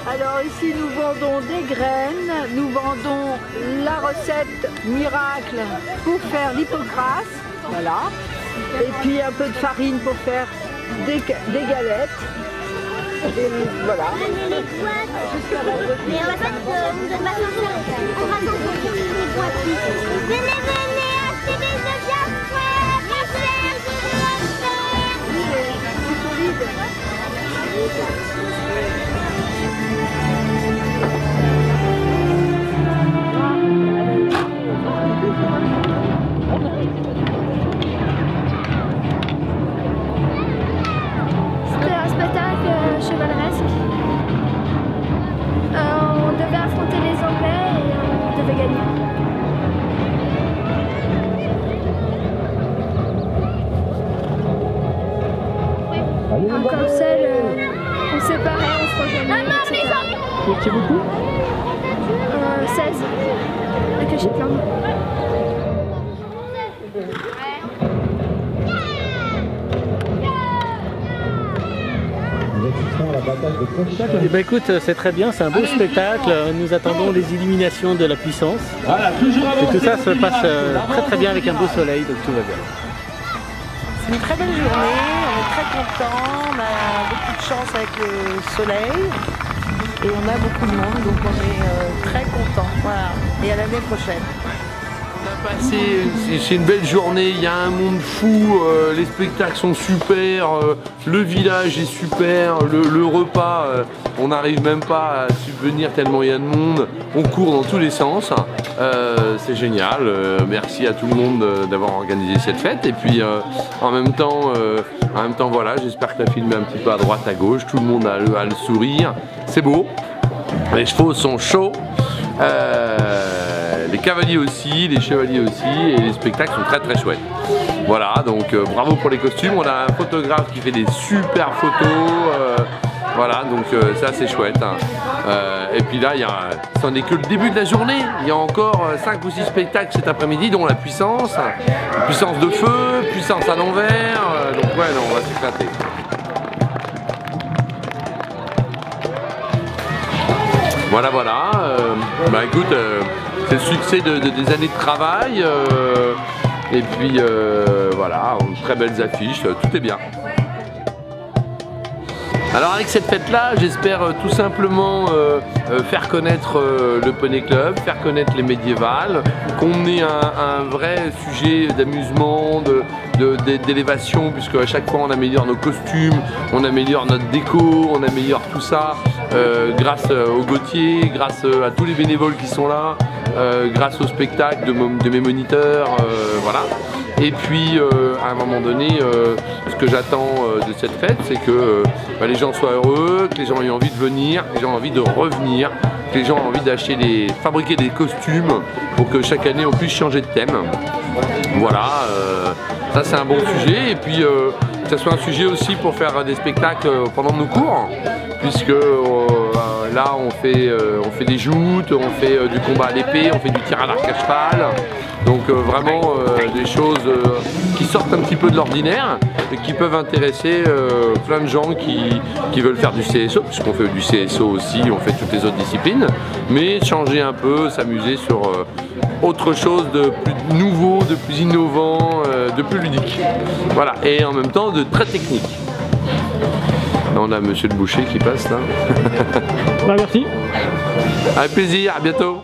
Alors ici nous vendons des graines, nous vendons la recette miracle pour faire l'hypocrase, voilà, et puis un peu de farine pour faire des galettes. Et voilà. Mais on va pas on va les boîtes. Venez, acheter des œufs bien frais, pas cher, C'était un spectacle chevaleresque. On devait affronter les Anglais et on devait gagner. Comme celle, on se séparait, on se rejoignait, etc. Vous étiez beaucoup 16 avec le Shetland. Eh ben écoute, c'est très bien, c'est un beau spectacle. Nous attendons les illuminations de la puissance. Et tout ça se passe très très bien avec un beau soleil, donc tout va bien. C'est une très belle journée, on est très contents, on a beaucoup de chance avec le soleil et on a beaucoup de monde, donc on est très contents. Voilà. Et à l'année prochaine. C'est une belle journée, il y a un monde fou, les spectacles sont super, le village est super, le repas, on n'arrive même pas à subvenir tellement il y a de monde, on court dans tous les sens, c'est génial, merci à tout le monde d'avoir organisé cette fête et puis en même temps voilà, j'espère que la film est un petit peu à droite à gauche, tout le monde a le sourire, c'est beau, les chevaux sont chauds. Les cavaliers aussi, les chevaliers aussi, et les spectacles sont très très chouettes. Voilà, donc bravo pour les costumes. On a un photographe qui fait des super photos. Voilà, donc ça c'est chouette. Hein. Et puis là, c'en est que le début de la journée. Il y a encore 5 ou 6 spectacles cet après-midi, dont la puissance de feu, puissance à l'envers. Donc ouais, non, on va s'éclater. Voilà, voilà. Bah écoute, c'est le succès des années de travail. Et puis voilà, très belles affiches, tout est bien. Alors avec cette fête-là, j'espère tout simplement faire connaître le Poney Club, faire connaître les médiévales, qu'on ait un vrai sujet d'amusement, d'élévation, puisque à chaque fois on améliore nos costumes, on améliore notre déco, on améliore tout ça grâce aux Gauthier, grâce à tous les bénévoles qui sont là, grâce au spectacle de mes moniteurs, voilà. Et puis à un moment donné, ce que j'attends de cette fête, c'est que les gens soient heureux, que les gens aient envie de venir, que les gens aient envie de revenir, que les gens aient envie d'acheter fabriquer des costumes pour que chaque année on puisse changer de thème. Voilà, ça c'est un bon sujet. Et puis que ça soit un sujet aussi pour faire des spectacles pendant nos cours, puisque Là on fait des joutes, on fait du combat à l'épée, on fait du tir à l'arc à cheval. Donc vraiment des choses qui sortent un petit peu de l'ordinaire et qui peuvent intéresser plein de gens qui veulent faire du CSO, puisqu'on fait du CSO aussi, on fait toutes les autres disciplines, mais changer un peu, s'amuser sur autre chose de plus nouveau, de plus innovant, de plus ludique. Voilà, et en même temps de très technique. Là, on a monsieur le boucher qui passe là. Bah, merci. Avec plaisir, à bientôt.